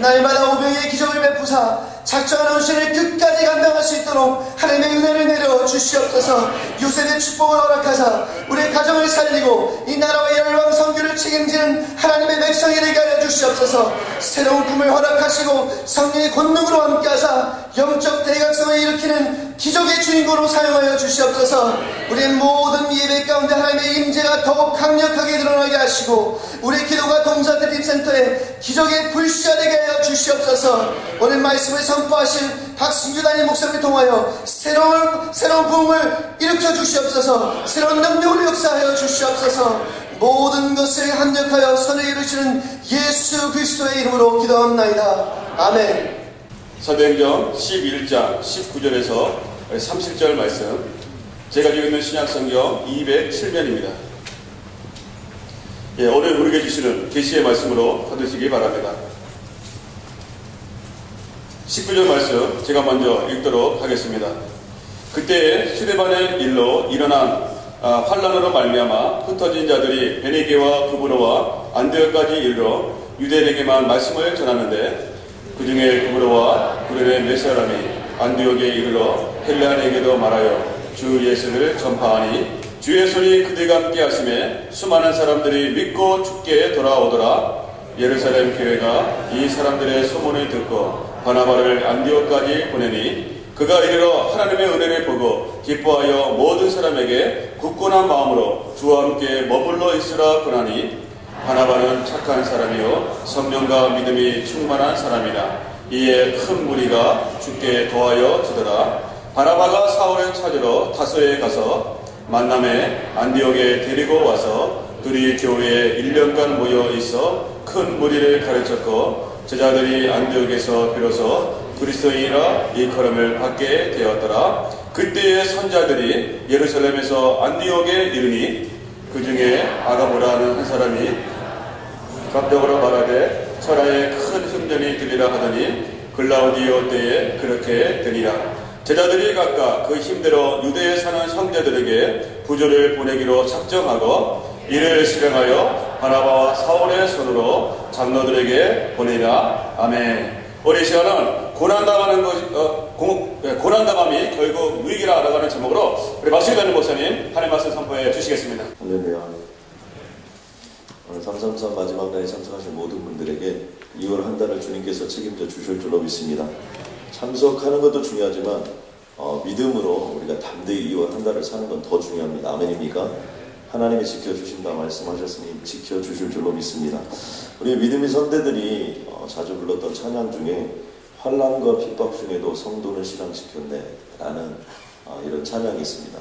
날마다 오병이의 기적을 베푸사 작정한 헌신을 끝까지 감당할 수 있도록 하나님의 은혜를 내려 주시옵소서. 요셉의 축복을 허락하사 우리의 가정을 살리고 이 나라와 열방 선교를 책임지는 하나님의 백성이 되게 하여 주시옵소서. 새로운 꿈을 허락하시고 성령의 권능으로 함께하사 영적 대각성을 일으키는 기적의 주인공으로 사용하여 주시옵소서. 우리의 모든 예배 가운데 하나님의 임재가 더욱 강력하게 드러나게 하시고 우리의 기도가 동사드림센터에 기적의 불씨가 되게 하여 주시옵소서. 오늘 말씀을 선포하신 박승규 담임 목사를 통하여 새로운 부흥을 일으켜 주시옵소서. 새로운 능력을 역사하여 주시옵소서. 모든 것을 합력하여 선을 이루시는 예수 그리스도의 이름으로 기도합나이다. 아멘. 사도행전 11장 19절에서 30절 말씀, 제가 지고 있는 신약성경 207면입니다. 오늘 우리에게 주시는 계시의 말씀으로 받으시기 바랍니다. 19절 말씀 제가 먼저 읽도록 하겠습니다. 그때에 수레반의 일로 일어난 환란으로 말미암아 흩어진 자들이 베네게와 구브로와 안디옥까지 이르러 유대인에게만 말씀을 전하는데, 그 중에 구브로와 구레네 몇 사람이 안디옥에 이르러 헬라인에게도 말하여 주 예수를 전파하니 주의 손이 그들과 함께 하심에 수많은 사람들이 믿고 주께 돌아오더라. 예루살렘 교회가 이 사람들의 소문을 듣고 바나바를 안디옥까지 보내니 그가 이르러 하나님의 은혜를 보고 기뻐하여 모든 사람에게 굳건한 마음으로 주와 함께 머물러 있으라 권하니, 바나바는 착한 사람이요 성령과 믿음이 충만한 사람이라. 이에 큰 무리가 주께 도하여 주더라. 바나바가 사울을 찾으러 타소에 가서 만남에 안디옥에 데리고 와서 둘이 교회에 1년간 모여 있어 큰 무리를 가르쳤고, 제자들이 안디옥에서 비로소 그리스도인이라 일컬음을 받게 되었더라. 그때의 선자들이 예루살렘에서 안디옥에 이르니 그 중에 아가보라는 한 사람이 갑적으로 말하되 철하에 큰 흠전이 들리라 하더니 글라우디오 때에 그렇게 되니라. 제자들이 각각 그 힘대로 유대에 사는 형제들에게 부조를 보내기로 작정하고 이를 실행하여 바나바와 사울의 손으로 장로들에게 보내라. 아멘. 우리 시간은 고난당함이 결국 위기라 알아가는 제목으로 우리 박수기 담임 목사님 하나님 말씀 선포해 주시겠습니다. 할렐루야. 오늘 333 마지막 날에 참석하신 모든 분들에게 2월 한 달을 주님께서 책임져 주실 줄로 믿습니다. 참석하는 것도 중요하지만 믿음으로 우리가 담대히 2월 한 달을 사는 건 더 중요합니다. 아멘입니까? 하나님이 지켜주신다 말씀하셨으니 지켜주실 줄로 믿습니다. 우리 믿음의 선대들이 자주 불렀던 찬양 중에 환난과 핍박 중에도 성도는 신앙시켰네 라는 이런 찬양이 있습니다.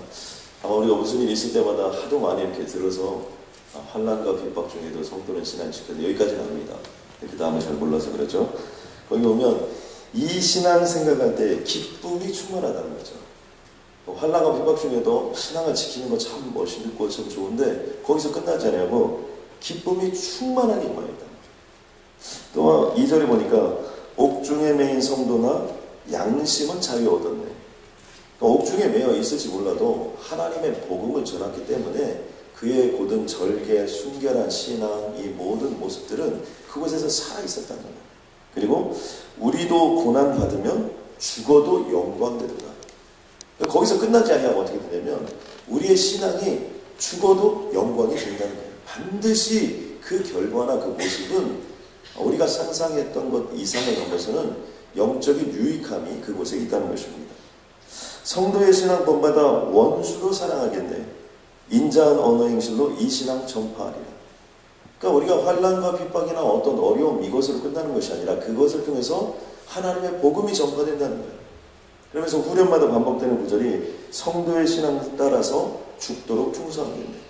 아마 우리가 무슨 일이 있을 때마다 하도 많이 이렇게 들어서 환난과 핍박 중에도 성도는 신앙시켰네 여기까지는 합니다. 그 다음에 잘 몰라서 그렇죠. 거기 보면 이 신앙 생각할 때 기쁨이 충만하다는 거죠. 환난과 핍박 중에도 신앙을 지키는 거 참 멋있고 참 좋은데 거기서 끝나지 않고 기쁨이 충만한 임하였다. 또 2절에 보니까 옥중에 매인 성도나 양심은 자유 얻었네. 옥중에 매여 있을지 몰라도 하나님의 복음을 전했기 때문에 그의 고든 절개, 순결한 신앙, 이 모든 모습들은 그곳에서 살아있었다는 거예요. 그리고 우리도 고난받으면 죽어도 영광되리라. 거기서 끝나지 아니하고 어떻게 되냐면 우리의 신앙이 죽어도 영광이 된다는 거예요. 반드시 그 결과나 그 모습은 우리가 상상했던 것 이상을 넘어서는 영적인 유익함이 그곳에 있다는 것입니다. 성도의 신앙 본받아 원수도 사랑하겠네. 인자한 언어 행실로 이 신앙 전파하리라. 그러니까 우리가 환난과 핍박이나 어떤 어려움 이것으로 끝나는 것이 아니라 그것을 통해서 하나님의 복음이 전파된다는 거예요. 그러면서 후렴마다 반복되는 구절이 성도의 신앙 따라서 죽도록 충성하겠네.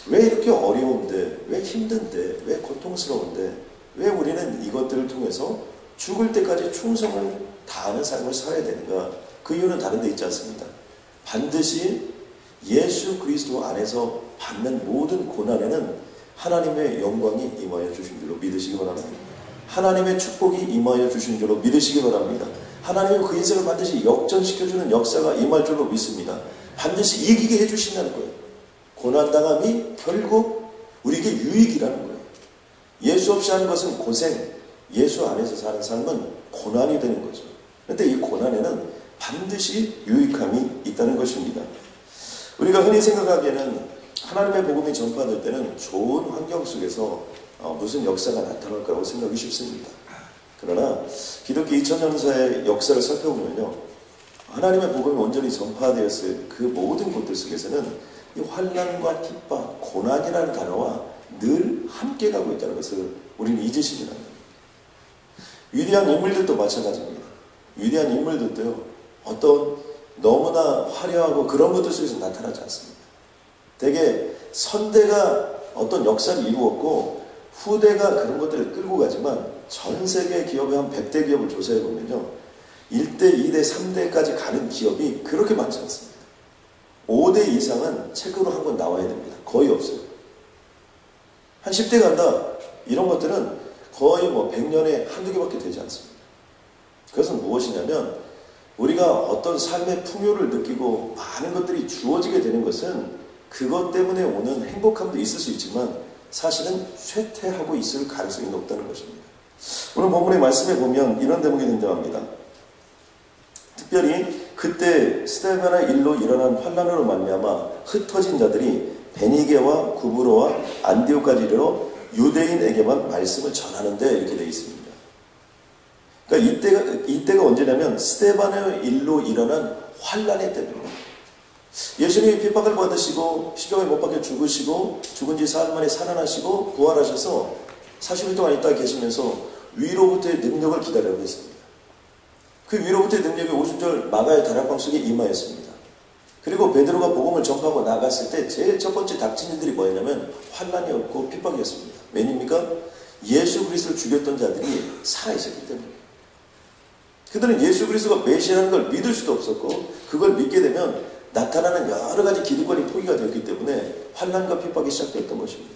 왜 이렇게 어려운데, 왜 힘든데, 왜 고통스러운데, 왜 우리는 이것들을 통해서 죽을 때까지 충성을 다하는 삶을 살아야 되는가? 그 이유는 다른 데 있지 않습니다. 반드시 예수 그리스도 안에서 받는 모든 고난에는 하나님의 영광이 임하여 주신 줄로 믿으시기 바랍니다. 하나님의 축복이 임하여 주신 줄로 믿으시기 바랍니다. 하나님은 그 인생을 반드시 역전시켜주는 역사가 임할 줄로 믿습니다. 반드시 이기게 해주신다는 거예요. 고난당함이 결국 우리에게 유익이라는 거예요. 예수 없이 하는 것은 고생, 예수 안에서 사는 삶은 고난이 되는 거죠. 그런데 이 고난에는 반드시 유익함이 있다는 것입니다. 우리가 흔히 생각하기에는 하나님의 복음이 전파될 때는 좋은 환경 속에서 무슨 역사가 나타날 거라고 생각이 쉽습니다. 그러나 기독교 2000년사의 역사를 살펴보면요, 하나님의 복음이 온전히 전파되었을 그 모든 곳들 속에서는 이 환난과 핍박, 고난이라는 단어와 늘 함께 가고 있다는 것을 우리는 잊으시면 안 됩니다. 위대한 인물들도 마찬가지입니다. 위대한 인물들도요, 어떤 너무나 화려하고 그런 것들 속에서 나타나지 않습니다. 대개 선대가 어떤 역사를 이루었고 후대가 그런 것들을 끌고 가지만 전 세계 기업의 한 100대 기업을 조사해 보면요, 1대, 2대, 3대까지 가는 기업이 그렇게 많지 않습니다. 5대 이상은 책으로 한 권 나와야 됩니다. 거의 없어요. 한 10대 간다, 이런 것들은 거의 100년에 한두 개밖에 되지 않습니다. 그것은 무엇이냐면 우리가 어떤 삶의 풍요를 느끼고 많은 것들이 주어지게 되는 것은 그것 때문에 오는 행복함도 있을 수 있지만 사실은 쇠퇴하고 있을 가능성이 높다는 것입니다. 오늘 본문의 말씀에 보면 이런 대목이 등장합니다. 특별히 그때 스데반의 일로 일어난 환난으로 말미암아 흩어진 자들이 베니게와 구브로와 안디옥까지 이르러 유대인에게만 말씀을 전하는데 이렇게 되어 있습니다. 그러니까 이때가 언제냐면 스데반의 일로 일어난 환난의 때입니다. 예수님이 핍박을 받으시고 십자가에 못 박혀 죽으시고 죽은 지 사흘 만에 살아나시고 부활하셔서 40일 동안 이 땅에 계시면서 위로부터의 능력을 기다리고 있습니다. 그 위로부터의 능력이 오순절 마가의 다락방 속에 임하였습니다. 그리고 베드로가 복음을 전파하고 나갔을 때 제일 첫 번째 닥친 일들이 뭐였냐면 환난이었고 핍박이었습니다. 왜입니까? 예수 그리스도를 죽였던 자들이 살아있었기 때문에. 그들은 예수 그리스도가 메시아라는 걸 믿을 수도 없었고 그걸 믿게 되면 나타나는 여러 가지 기득권이 포기가 되었기 때문에 환난과 핍박이 시작되었던 것입니다.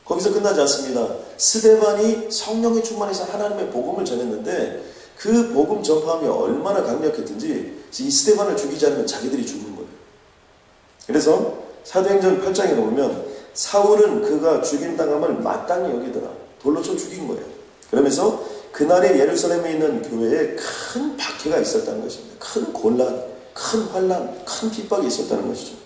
거기서 끝나지 않습니다. 스데반이 성령에 충만해서 하나님의 복음을 전했는데 그 복음 전파함이 얼마나 강력했든지 이 스데반을 죽이지 않으면 자기들이 죽는 거예요. 그래서 사도행전 8장에 보면 사울은 그가 죽임당함을 마땅히 여기더라. 돌로 쳐 죽인 거예요. 그러면서 그날에 예루살렘에 있는 교회에 큰 박해가 있었다는 것입니다. 큰 곤란, 큰 환난, 큰 핍박이 있었다는 것이죠.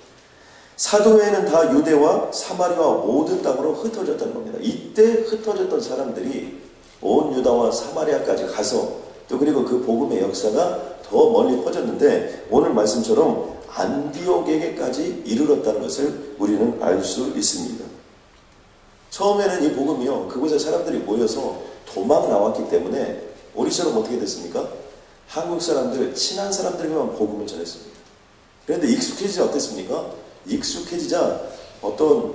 사도회는 다 유대와 사마리아와 모든 땅으로 흩어졌다는 겁니다. 이때 흩어졌던 사람들이 온 유다와 사마리아까지 가서 또 그리고 그 복음의 역사가 더 멀리 퍼졌는데 오늘 말씀처럼 안디옥에게까지 이르렀다는 것을 우리는 알 수 있습니다. 처음에는 이 복음이요, 그곳에 사람들이 모여서 도망 나왔기 때문에 우리처럼 어떻게 됐습니까? 한국 사람들, 친한 사람들에게만 복음을 전했습니다. 그런데 익숙해지자 어땠습니까? 익숙해지자 어떤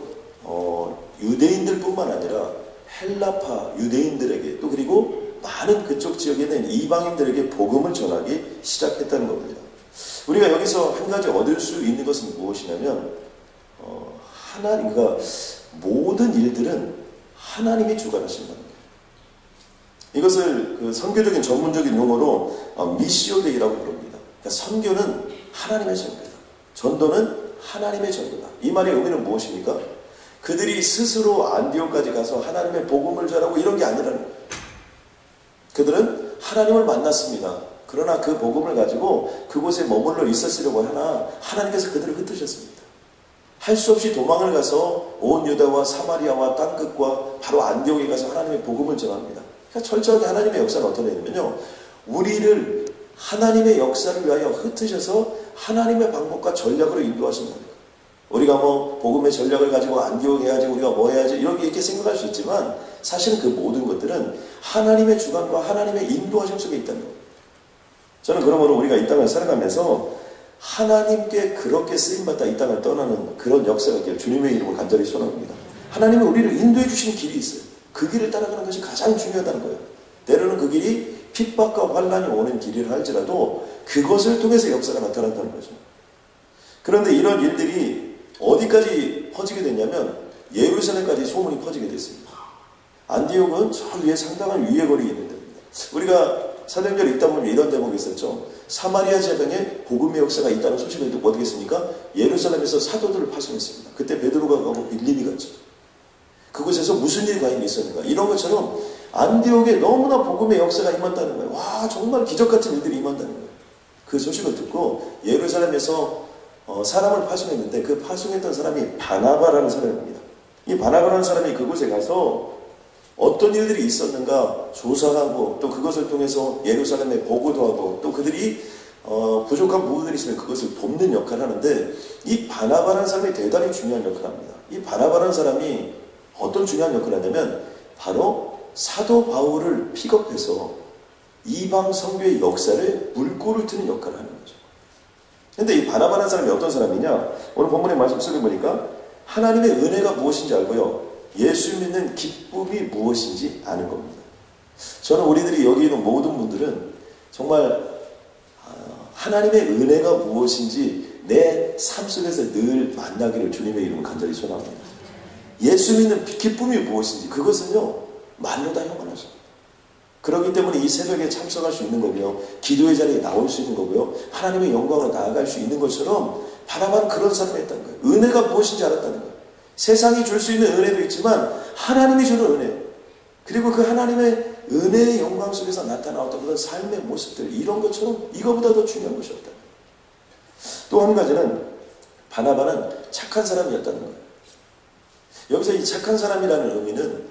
유대인들 뿐만 아니라 헬라파 유대인들에게 또 그리고 많은 그쪽 지역에 있는 이방인들에게 복음을 전하기 시작했다는 겁니다. 우리가 여기서 한 가지 얻을 수 있는 것은 무엇이냐면 그러니까 모든 일들은 하나님이 주관하신다는 거예요. 이것을 그 선교적인 전문적인 용어로 미시오데이라고 부릅니다. 그러니까 선교는 하나님의 선교다. 전도는 하나님의 전도다. 이 말의 의미는 무엇입니까? 그들이 스스로 안디옥까지 가서 하나님의 복음을 전하고 이런 게 아니라는 거예요. 그들은 하나님을 만났습니다. 그러나 그 복음을 가지고 그곳에 머물러 있었으려고 하나 하나님께서 그들을 흩으셨습니다. 할 수 없이 도망을 가서 온 유다와 사마리아와 땅끝과 바로 안디옥에 가서 하나님의 복음을 전합니다. 그러니까 철저하게 하나님의 역사는 어떤 애냐면요, 우리를 하나님의 역사를 위하여 흩으셔서 하나님의 방법과 전략으로 인도하신다는 거예요. 우리가 복음의 전략을 가지고 안디옥 해야지, 우리가 뭐 해야지 이렇게 생각할 수 있지만 사실은 그 모든 것들은 하나님의 주관과 하나님의 인도하심 속에 있다는 거예요. 저는 그러므로 우리가 이 땅을 살아가면서 하나님께 그렇게 쓰임받다 이 땅을 떠나는 그런 역사가 있기를 주님의 이름으로 간절히 소원합니다. 하나님은 우리를 인도해 주신 길이 있어요. 그 길을 따라가는 것이 가장 중요하다는 거예요. 때로는 그 길이 핍박과 환난이 오는 길이라 할지라도 그것을 통해서 역사가 나타난다는 거죠. 그런데 이런 일들이 어디까지 퍼지게 됐냐면 예루살렘까지 소문이 퍼지게 됐습니다. 안디옥은 저 위에 상당한 위에 거리에 있는 데입니다. 우리가 사도행전을 읽다 보면 이런 대목이 있었죠. 사마리아 지방에 복음의 역사가 있다는 소식을 듣고 어떻게 했습니까? 예루살렘에서 사도들을 파송했습니다. 그때 베드로가 가고 빌립이 갔죠. 그곳에서 무슨 일이 과연 있었는가? 이런 것처럼 안디옥에 너무나 복음의 역사가 임한다는 거예요. 와, 정말 기적같은 일들이 임한다는 거예요. 그 소식을 듣고 예루살렘에서 사람을 파송했는데 그 파송했던 사람이 바나바라는 사람입니다. 이 바나바라는 사람이 그곳에 가서 어떤 일들이 있었는가 조사하고 또 그것을 통해서 예루살렘에 보고도 하고 또 그들이 부족한 부분들이 있으면 그것을 돕는 역할을 하는데 이 바나바라는 사람이 대단히 중요한 역할을 합니다. 이 바나바라는 사람이 어떤 중요한 역할을 하냐면 바로 사도 바울을 픽업해서 이방 선교의 역사를 물꼬를 트는 역할을 하는 거죠. 그런데 이 바나바라는 사람이 어떤 사람이냐? 오늘 본문의 말씀 속에 보니까 하나님의 은혜가 무엇인지 알고요. 예수 믿는 기쁨이 무엇인지 아는 겁니다. 저는 우리들이 여기 있는 모든 분들은 정말 하나님의 은혜가 무엇인지 내 삶 속에서 늘 만나기를 주님의 이름으로 간절히 소원합니다. 예수 믿는 기쁨이 무엇인지 그것은요 말로 다 형언하죠. 그렇기 때문에 이 새벽에 참석할 수 있는 거고요. 기도의 자리에 나올 수 있는 거고요. 하나님의 영광으로 나아갈 수 있는 것처럼 바라만 그런 사람이었다는 거예요. 은혜가 무엇인지 알았다는 거예요. 세상이 줄 수 있는 은혜도 있지만 하나님이 주는 은혜 그리고 그 하나님의 은혜의 영광 속에서 나타나왔던 그런 삶의 모습들 이런 것처럼 이거보다 더 중요한 것이 없다. 또 한 가지는 바나바는 착한 사람이었다는 거예요. 여기서 이 착한 사람이라는 의미는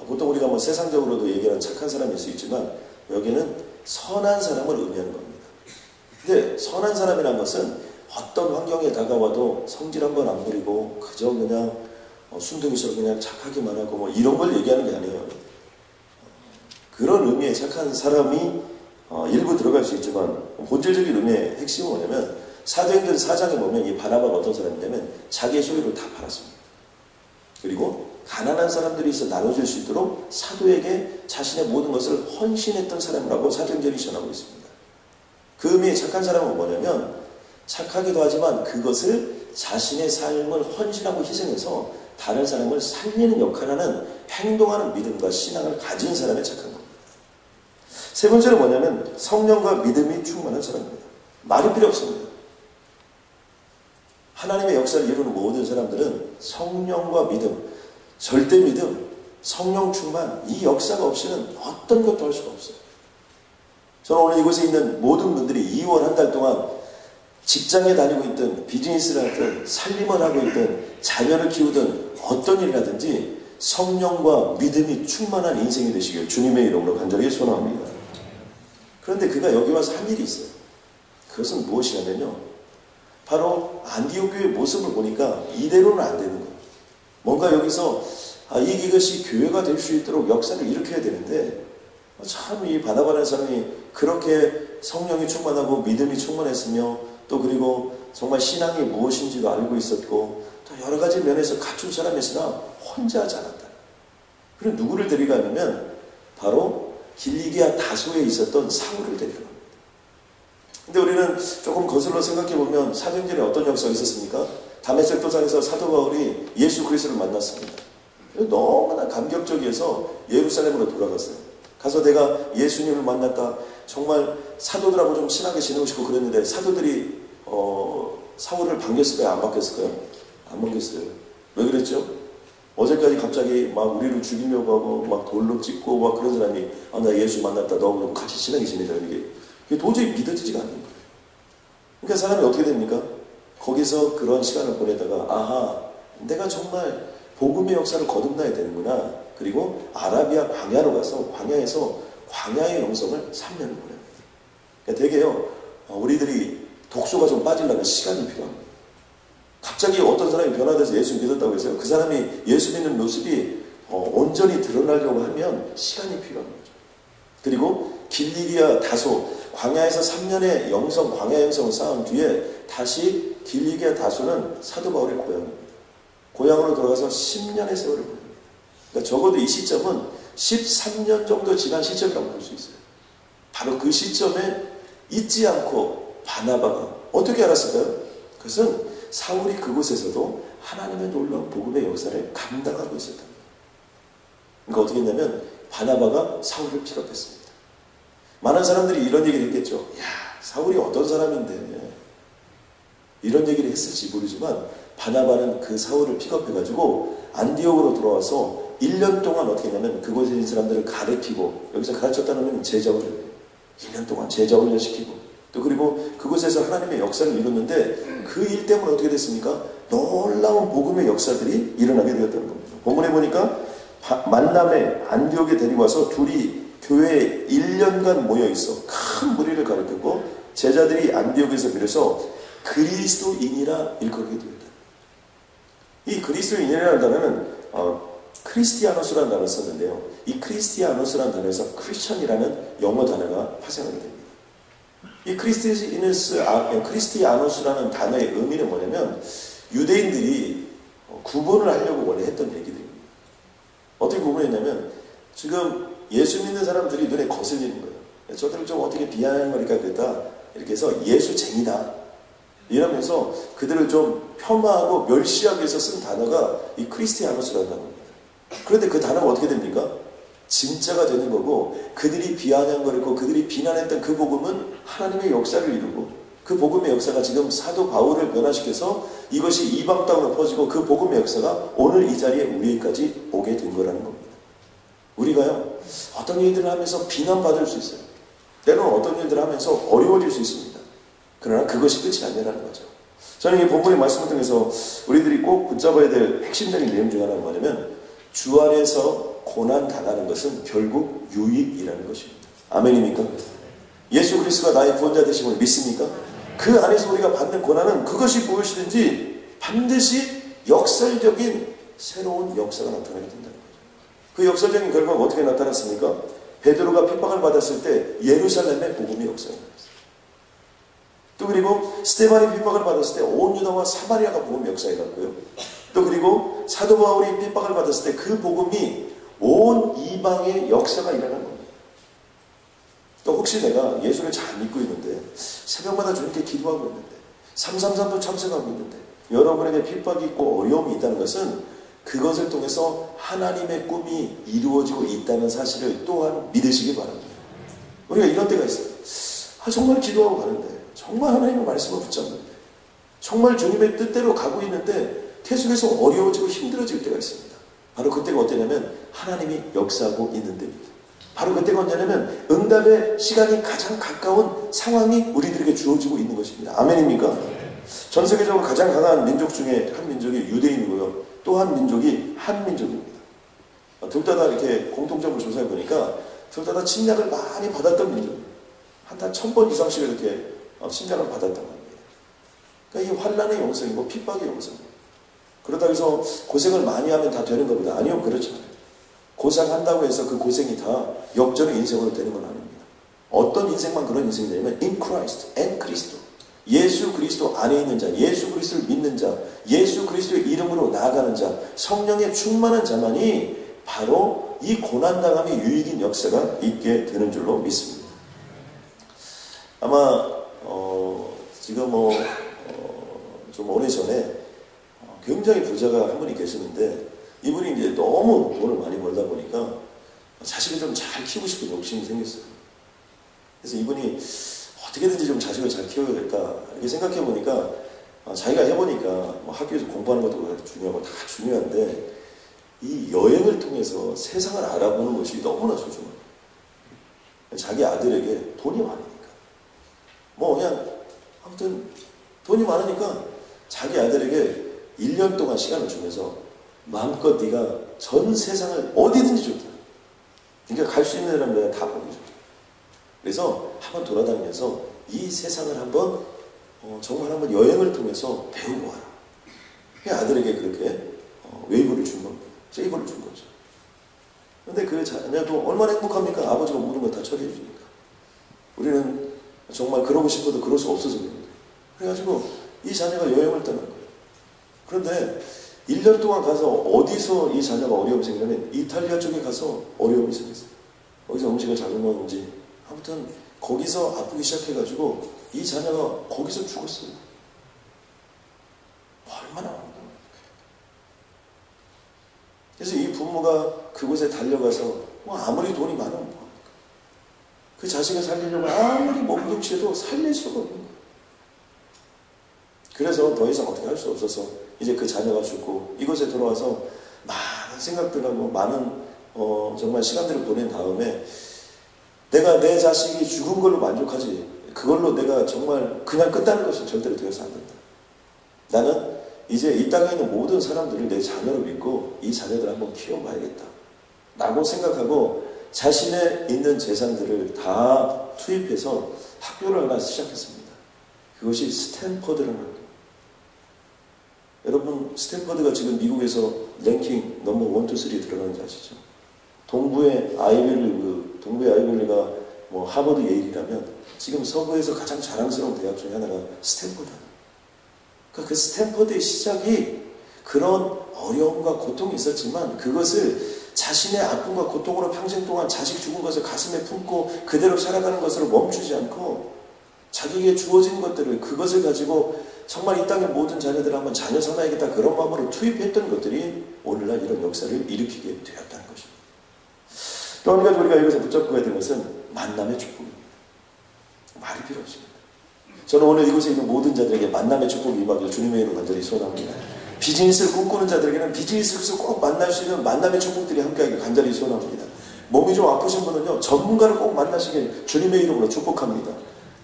보통 우리가 뭐 세상적으로도 얘기하는 착한 사람일 수 있지만 여기는 선한 사람을 의미하는 겁니다. 근데 선한 사람이라는 것은 어떤 환경에 다가와도 성질 한번 안 부리고 그저 그냥 순둥이처럼 그냥 착하기만 하고 뭐 이런 걸 얘기하는 게 아니에요. 그런 의미의 착한 사람이 일부 들어갈 수 있지만 본질적인 의미의 핵심은 뭐냐면 사도행전 4장에 보면 이 바나바가 어떤 사람이냐면 자기의 소유를 다 팔았습니다. 그리고 가난한 사람들이 있어 나눠줄 수 있도록 사도에게 자신의 모든 것을 헌신했던 사람이라고 사도행전이 전하고 있습니다. 그 의미의 착한 사람은 뭐냐면 착하기도 하지만 그것을 자신의 삶을 헌신하고 희생해서 다른 사람을 살리는 역할을 하는 행동하는 믿음과 신앙을 가진 사람의 착한 겁니다. 세 번째는 뭐냐면 성령과 믿음이 충만한 사람입니다. 말이 필요 없습니다. 하나님의 역사를 이루는 모든 사람들은 성령과 믿음, 절대 믿음, 성령 충만 이 역사가 없이는 어떤 것도 할 수가 없어요. 저는 오늘 이곳에 있는 모든 분들이 2월 한 달 동안 직장에 다니고 있든 비즈니스를 하든 살림을 하고 있든 자녀를 키우든 어떤 일을 하든지 성령과 믿음이 충만한 인생이 되시길 주님의 이름으로 간절히 소원합니다. 그런데 그가 여기 와서 한 일이 있어요. 그것은 무엇이냐면요. 바로 안디옥 교회의 모습을 보니까 이대로는 안 되는 거예요. 뭔가 여기서 이것이 교회가 될 수 있도록 역사를 일으켜야 되는데 참 이 바나바라는 사람이 그렇게 성령이 충만하고 믿음이 충만했으며 또 그리고 정말 신앙이 무엇인지도 알고 있었고 또 여러 가지 면에서 갖춘 사람이었으나 혼자 하지 않았다. 그리고 누구를 데려가냐면 바로 길리기아 다소에 있었던 사울을 데려갑니다. 근데 우리는 조금 거슬러 생각해보면 사도행전에 어떤 역사가 있었습니까? 다메섹 도상에서 사도 바울이 예수 그리스도를 만났습니다. 너무나 감격적이어서 예루살렘으로 돌아갔어요. 가서 내가 예수님을 만났다. 정말 사도들하고 좀 친하게 지내고 싶고 그랬는데 사도들이 사울을 반겼을까요? 안 반겼을까요? 안 반겼어요. 왜 그랬죠? 어제까지 갑자기 막 우리를 죽이려고 하고 막 돌로 찍고 막 그런 사람이 나 예수 만났다. 너하고 같이 친하게 지내자. 이게 도저히 믿어지지가 않는 거예요. 그러니까 사람이 어떻게 됩니까? 거기서 그런 시간을 보내다가 아하 내가 정말 복음의 역사를 거듭나야 되는구나. 그리고 아라비아 광야로 가서 광야에서 광야의 영성을 3년을 보냅니다. 그러니까 되게요 우리들이 독소가 좀 빠지려면 시간이 필요합니다. 갑자기 어떤 사람이 변화돼서 예수 믿었다고 해서요. 그 사람이 예수 믿는 모습이 온전히 드러나려고 하면 시간이 필요한 거죠. 그리고 길리기아 다소 광야에서 3년의 영성, 광야 영성을 쌓은 뒤에 다시 길리기아 다소는 사도 바울의 고향입니다. 고향으로 돌아가서 10년의 세월을 보냅니다. 그러니까 적어도 이 시점은 13년 정도 지난 시점이라고 볼 수 있어요. 바로 그 시점에 잊지 않고 바나바가 어떻게 알았을까요? 그것은 사울이 그곳에서도 하나님의 놀라운 복음의 역사를 감당하고 있었답니다. 그러니까 어떻게 했냐면 바나바가 사울을 픽업했습니다. 많은 사람들이 이런 얘기를 했겠죠. 야, 사울이 어떤 사람인데 이런 얘기를 했을지 모르지만 바나바는 그 사울을 픽업해가지고 안디옥으로 돌아와서 1년 동안 어떻게 했냐면 그곳에 있는 사람들을 가르치고, 여기서 가르쳤다는 건 제자 훈련, 1년 동안 제자 훈련시키고, 또 그리고 그곳에서 하나님의 역사를 이뤘는데 그 일 때문에 어떻게 됐습니까? 놀라운 복음의 역사들이 일어나게 되었다는 겁니다. 본문에 보니까 만남에 안디옥에 데리고 와서 둘이 교회에 1년간 모여있어 큰 무리를 가르쳤고, 제자들이 안디옥에서 비로소 그리스도인이라 일컬게 되었다. 이 그리스도인이라는 단어는 크리스티아노스라는 단어를 썼는데요. 이 크리스티아노스라는 단어에서 크리스천이라는 영어 단어가 파생하게 됩니다. 이 크리스티아노스라는 단어의 의미는 뭐냐면 유대인들이 구분을 하려고 원래 했던 얘기들입니다. 어떻게 구분했냐면 지금 예수 믿는 사람들이 눈에 거슬리는 거예요. 저들을 좀 어떻게 비하하니까 그랬다, 이렇게 해서 예수쟁이다 이러면서 그들을 좀 폄하하고 멸시하기 위해서 쓴 단어가 이 크리스티아노스라는 단어입니다. 그런데 그 단어가 어떻게 됩니까? 진짜가 되는 거고, 그들이 비아냥거렸고 그들이 비난했던 그 복음은 하나님의 역사를 이루고, 그 복음의 역사가 지금 사도 바울을 변화시켜서 이것이 이방 땅으로 퍼지고 그 복음의 역사가 오늘 이 자리에 우리에게까지 오게 된 거라는 겁니다. 우리가요, 어떤 일들을 하면서 비난받을 수 있어요. 때로는 어떤 일들을 하면서 어려워질 수 있습니다. 그러나 그것이 끝이 아니라는 거죠. 저는 이 본문의 말씀을 통해서 우리들이 꼭 붙잡아야 될 핵심적인 내용 중 하나는 뭐냐면, 주 안에서 고난 당하는 것은 결국 유익이라는 것입니다. 아멘입니까? 예수 그리스도가 나의 구원자 되심을 믿습니까? 그 안에서 우리가 받는 고난은 그것이 무엇이든지 반드시 역설적인 새로운 역사가 나타나게 된다는 거죠. 그 역설적인 결과가 어떻게 나타났습니까? 베드로가 핍박을 받았을 때 예루살렘의 복음이 역사가 나타났어요. 또 그리고 스데반이 핍박을 받았을 때 온 유다와 사마리아가 복음의 역사에 갔고요. 또 그리고 사도 바울이 핍박을 받았을 때 그 복음이 온 이방의 역사가 일어난 겁니다. 또 혹시 내가 예수를 잘 믿고 있는데, 새벽마다 주님께 기도하고 있는데, 333도 참석하고 있는데 여러분에게 핍박이 있고 어려움이 있다는 것은 그것을 통해서 하나님의 꿈이 이루어지고 있다는 사실을 또한 믿으시기 바랍니다. 우리가 이런 때가 있어요. 정말 기도하고 가는데, 정말 하나님의 말씀을 붙잡는데, 정말 주님의 뜻대로 가고 있는데 계속해서 어려워지고 힘들어질 때가 있습니다. 바로 그때가 어떠냐면 하나님이 역사하고 있는 때입니다. 바로 그때가 언제냐면 응답의 시간이 가장 가까운 상황이 우리들에게 주어지고 있는 것입니다. 아멘입니까? 전 세계적으로 가장 강한 민족 중에 한 민족이 유대인이고요. 또 한 민족이 한민족입니다. 둘 다 이렇게 공통점을 조사해 보니까 둘 다 침략을 많이 받았던 민족입니다. 한 1000번 이상씩 이렇게 침략을 받았단 말이에요. 그러니까 이 환난의 영성이고 핍박의 영성입니다. 그러다 해서 고생을 많이 하면 다 되는 겁니다. 아니요, 그렇지 않아요. 고생한다고 해서 그 고생이 다 역전의 인생으로 되는 건 아닙니다. 어떤 인생만 그런 인생이 되냐면 in Christ and Cristo, 예수 그리스도 안에 있는 자, 예수 그리스도를 믿는 자, 예수 그리스도의 이름으로 나아가는 자, 성령에 충만한 자만이 바로 이 고난당함의 유익인 역사가 있게 되는 줄로 믿습니다. 아마 지금 좀 오래전에 굉장히 부자가 한 분이 계시는데, 이분이 이제 너무 돈을 많이 벌다 보니까 자식을 좀 잘 키우고 싶은 욕심이 생겼어요. 그래서 이분이 어떻게든지 좀 자식을 잘 키워야겠다 이렇게 생각해 보니까, 자기가 해보니까 학교에서 공부하는 것도 중요하고 다 중요한데 이 여행을 통해서 세상을 알아보는 것이 너무나 소중해요. 자기 아들에게 돈이 많으니까, 그냥 아무튼 돈이 많으니까 자기 아들에게 1년 동안 시간을 주면서 마음껏 네가 전 세상을 어디든지 좋다. 그러니까 갈 수 있는 데는 내가 다 보내줄게. 그래서 한번 돌아다니면서 이 세상을 한번 정말 한번 여행을 통해서 배우고 와라. 아들에게 그렇게 웨이브를 준 겁니다. 세이버를 준 거죠. 그런데 그 자녀도 얼마나 행복합니까? 아버지가 모든 걸 다 처리해 주니까. 우리는 정말 그러고 싶어도 그럴 수 없어서 그럽니다. 그래가지고 이 자녀가 여행을 떠난 거예요. 그런데 1년 동안 가서 어디서 이 자녀가 어려움이 생기냐면 이탈리아 쪽에 가서 어려움이 생겼어요. 거기서 음식을 잘못 먹는지 아무튼 거기서 아프기 시작해가지고 이 자녀가 거기서 죽었어요. 얼마나 아픈가. 그래서 이 부모가 그곳에 달려가서 아무리 돈이 많으면 뭐합니까? 그 자식을 살리려고 아무리 몸도 취해도 살릴 수가 없는 거예요. 그래서 더 이상 어떻게 할 수 없어서 이제 그 자녀가 죽고 이곳에 돌아와서 많은 생각들하고 많은 정말 시간들을 보낸 다음에 내가 내 자식이 죽은 걸로 만족하지 그걸로 내가 정말 그냥 끝나는 것은 절대로 되어서 안 된다. 나는 이제 이 땅에 있는 모든 사람들을 내 자녀로 믿고 이 자녀들을 한번 키워봐야겠다 라고 생각하고 자신의 있는 재산들을 다 투입해서 학교를 하나 시작했습니다. 그것이 스탠퍼드라는 학교. 여러분 스탠퍼드가 지금 미국에서 랭킹 넘버 1, 2, 3 들어가는지 아시죠? 동부의 아이비리그가 뭐 하버드 예일이라면 지금 서부에서 가장 자랑스러운 대학 중에 하나가 스탠퍼드예요. 그러니까 그 스탠퍼드의 시작이 그런 어려움과 고통이 있었지만 그것을 자신의 아픔과 고통으로 평생 동안 자식 죽은 것을 가슴에 품고 그대로 살아가는 것을 멈추지 않고 자기에게 주어진 것들을 그것을 가지고 정말 이 땅의 모든 자녀들을 한번 자녀 삼아야겠다 그런 마음으로 투입했던 것들이 오늘날 이런 역사를 일으키게 되었다는 것입니다. 또 한 가지 우리가 여기서 붙잡고 가야 되는 것은 만남의 축복입니다. 말이 필요 없습니다. 저는 오늘 이곳에 있는 모든 자들에게 만남의 축복이 임하길 주님의 이름으로 간절히 소원합니다. 비즈니스를 꿈꾸는 자들에게는 비즈니스에서 꼭 만날 수 있는 만남의 축복들이 함께하길 간절히 소원합니다. 몸이 좀 아프신 분은요 전문가를 꼭 만나시길 주님의 이름으로 축복합니다.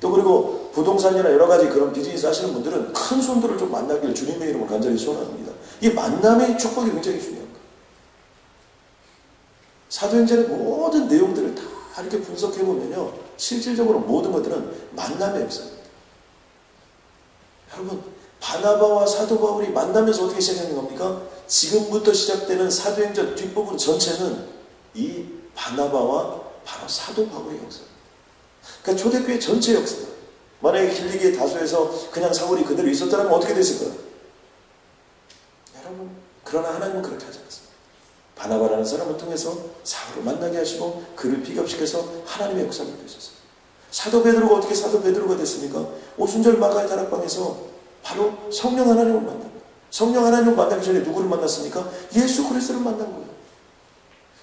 또 그리고 부동산이나 여러 가지 그런 비즈니스 하시는 분들은 큰 손들을 좀 만나길 주님의 이름으로 간절히 소원합니다. 이 만남의 축복이 굉장히 중요한 거예요. 사도행전의 모든 내용들을 다 이렇게 분석해보면요 실질적으로 모든 것들은 만남의 역사입니다. 여러분 바나바와 사도 바울이 만나면서 어떻게 시작하는 겁니까? 지금부터 시작되는 사도행전 뒷부분 전체는 이 바나바와 바로 사도 바울의 역사입니다. 그러니까 초대교회 전체 역사다. 만약에 길리기의 다수에서 그냥 사울이 그대로 있었다면 어떻게 됐을 거예요? 여러분 그러나 하나님은 그렇게 하지 않았습니다. 바나바라는 사람을 통해서 사울을 만나게 하시고 그를 픽업시켜서 하나님의 역사를 되셨어요. 사도 베드로가 어떻게 사도 베드로가 됐습니까? 오순절 마가의 다락방에서 바로 성령 하나님을 만납니다. 성령 하나님을 만나기 전에 누구를 만났습니까? 예수 그리스도를 만난 거예요.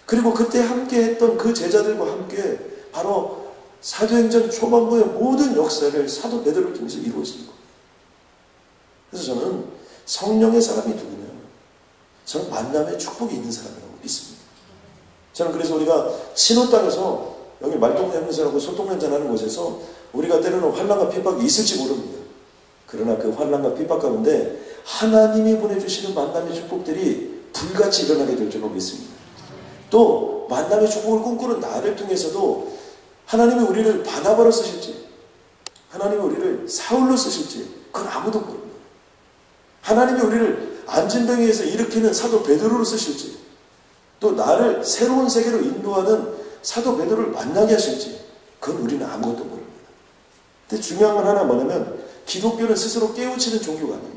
그리고 그때 함께 했던 그 제자들과 함께 바로 사도행전 초반부의 모든 역사를 사도 베드로를 통해서 이루어진 거예요. 그래서 저는 성령의 사람이 누구냐? 저는 만남의 축복이 있는 사람이라고 믿습니다. 저는 그래서 우리가 신호 땅에서 여기 말동연산하고 소통연산하는 곳에서 우리가 때로는 환난과 핍박이 있을지 모릅니다. 그러나 그 환난과 핍박 가운데 하나님이 보내주시는 만남의 축복들이 불같이 일어나게 될 줄로 믿습니다. 또 만남의 축복을 꿈꾸는 나를 통해서도 하나님이 우리를 바나바로 쓰실지 하나님이 우리를 사울로 쓰실지 그건 아무도 모릅니다. 하나님이 우리를 안진병에서 일으키는 사도 베드로로 쓰실지 또 나를 새로운 세계로 인도하는 사도 베드로를 만나게 하실지 그건 우리는 아무것도 모릅니다. 근데 중요한 건 하나 뭐냐면 기독교는 스스로 깨우치는 종교가 아니에요.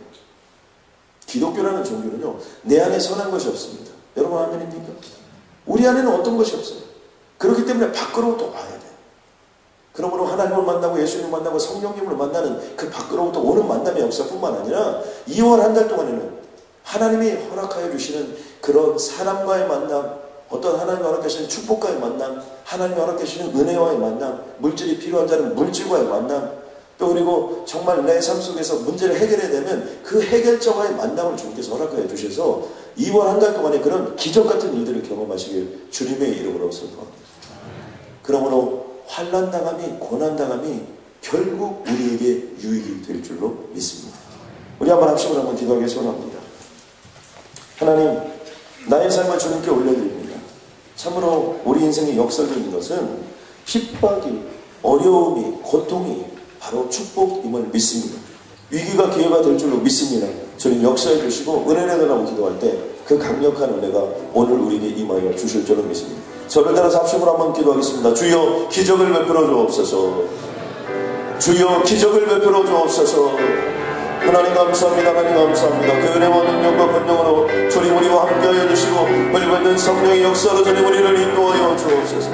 기독교라는 종교는요 내 안에 선한 것이 없습니다. 여러분 아멘입니까? 우리 안에는 어떤 것이 없어요. 그렇기 때문에 밖으로부터 와야 돼요. 그러므로 하나님을 만나고 예수님을 만나고 성령님을 만나는 그 밖으로부터 오는 만남의 역사뿐만 아니라 2월 한 달 동안에는 하나님이 허락하여 주시는 그런 사람과의 만남, 어떤 하나님이 허락하시는 축복과의 만남, 하나님이 허락하시는 은혜와의 만남, 물질이 필요한 자는 물질과의 만남, 또 그리고 정말 내 삶 속에서 문제를 해결해야 되면 그 해결자와의 만남을 주님께서 허락하여 주셔서 2월 한 달 동안에 그런 기적 같은 일들을 경험하시길 주님의 이름으로 선포합니다. 그러므로 환난당함이 고난당함이 결국 우리에게 유익이 될 줄로 믿습니다. 우리 한번 합심을 한번 기도하게 소원합니다. 하나님, 나의 삶을 주님께 올려드립니다. 참으로 우리 인생의 역사적인 것은 핍박이, 어려움이, 고통이 바로 축복임을 믿습니다. 위기가 기회가 될 줄로 믿습니다. 주님 역사해 주시고 은혜를 달라고 기도할 때 그 강력한 은혜가 오늘 우리에게 임하여 주실 줄로 믿습니다. 저를 따라서 합심으로 한번 기도하겠습니다. 주여 기적을 베풀어 주옵소서. 주여 기적을 베풀어 주옵소서. 하나님 감사합니다. 하나님 감사합니다. 그 은혜와 능력과 권능으로 주님 우리와 함께하여 주시고 흘리는 성령의 역사로 주님 우리를 인도하여 주옵소서.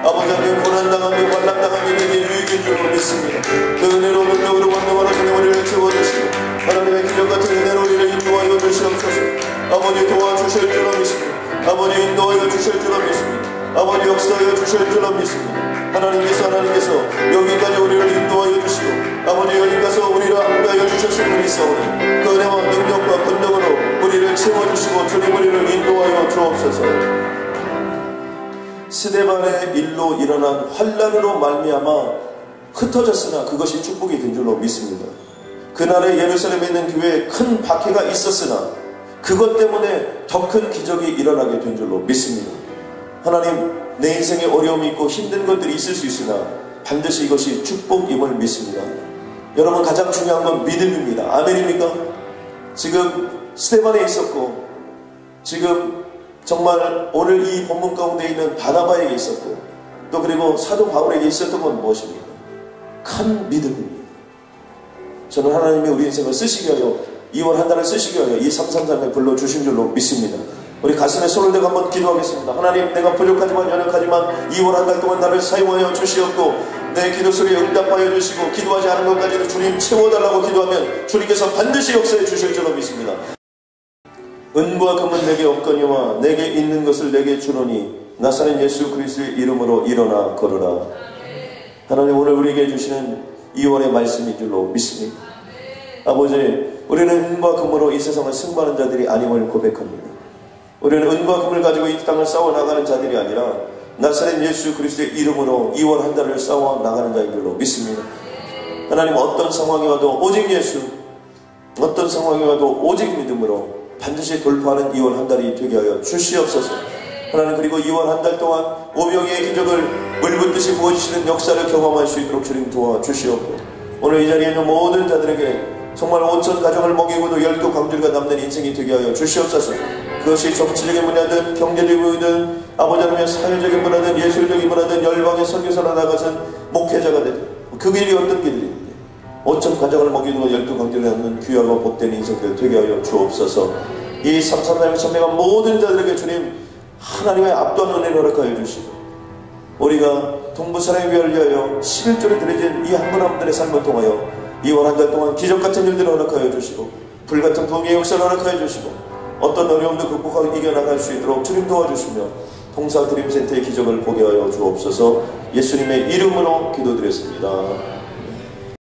아버지 하나님 고난당함이 환난당함이 내게 유익인 줄로 믿습니다. 그 은혜로 능력으로 권능으로 주님 우리를 채워주시고 하나님의 기적 같은 은혜로 우리를 인도하여 주시옵소서. 아버지 도와주실 줄로 믿습니다. 아버지 인도하여 주실 줄로 믿습니다. 아버지 역사하여 주실 줄로 믿습니다. 하나님께서 여기까지 우리를 인도하여 주시고 아버지 여기 가서 우리를 함께하여 주셨을 뿐이사오니 그 은혜와 능력과 권능으로 우리를 채워주시고 주님 우리를 인도하여 주옵소서. 스데반의 일로 일어난 환란으로 말미암아 흩어졌으나 그것이 축복이 된 줄로 믿습니다. 그날에 예루살렘에 있는 교회에 큰 박해가 있었으나 그것 때문에 더 큰 기적이 일어나게 된 줄로 믿습니다. 하나님, 내 인생에 어려움이 있고 힘든 것들이 있을 수 있으나 반드시 이것이 축복임을 믿습니다. 여러분, 가장 중요한 건 믿음입니다. 아멘입니까? 지금 스데반에 있었고, 지금 정말 오늘 이 본문 가운데 있는 바나바에게 있었고, 또 그리고 사도 바울에게 있었던 건 무엇입니까? 큰 믿음입니다. 저는 하나님이 우리 인생을 쓰시게 하여 2월 한 달을 쓰시게 하여 이 333에 불러주신 줄로 믿습니다. 우리 가슴에 손을 대고 한번 기도하겠습니다. 하나님, 내가 부족하지만 연약하지만 2월 한 달 동안 나를 사용하여 주시옵고 내 기도 소리에 응답하여 주시고 기도하지 않은 것까지도 주님 채워달라고 기도하면 주님께서 반드시 역사해 주실 줄로 믿습니다. 은과 금은 내게 없거니와 내게 있는 것을 내게 주노니 나사렛 예수 그리스도의 이름으로 일어나 걸으라. 하나님, 오늘 우리에게 주시는 2월의 말씀인 줄로 믿습니다. 아버지, 우리는 은과 금으로 이 세상을 승부하는 자들이 아님을 고백합니다. 우리는 은과 금을 가지고 이 땅을 싸워나가는 자들이 아니라 나사렛 예수 그리스도의 이름으로 2월 한 달을 싸워나가는 자인 줄로 믿습니다. 하나님, 어떤 상황이 와도 오직 예수, 어떤 상황이 와도 오직 믿음으로 반드시 돌파하는 2월 한 달이 되게 하여 주시옵소서. 하나님, 그리고 2월 한 달 동안 오병이의 기적을 물붓듯이 부어주시는 역사를 경험할 수 있도록 주님 도와주시옵고 오늘 이 자리에 있는 모든 자들에게 정말 5천 가정을 먹이고도 12광주리가 남는 인생이 되게 하여 주시옵소서. 그것이 정치적인 분야든 경제적인 분야든 아버지 하나님의 사회적인 분야든 예술적인 분야든 열방의 선교사로 나가선 목회자가 되든 그 길이 어떤 길인지 5천 가정을 먹이고 12광주리가 남는 귀하고 복된 인생들 되게 하여 주옵소서. 이 333의 참여한 모든 자들에게 주님 하나님의 압도한 은혜를 허락하여 주시고 우리가 동부사랑의 위를 위하여 11조를 드려진 이 한 분 한 분들의 삶을 통하여 2월 한 달 동안 기적같은 일들을 허락하여 주시고 불같은 부흥의 역사를 허락하여 주시고 어떤 어려움도 극복하고 이겨나갈 수 있도록 주님 도와주시며 통사드림센터의 기적을 보게 하여 주옵소서. 예수님의 이름으로 기도드렸습니다.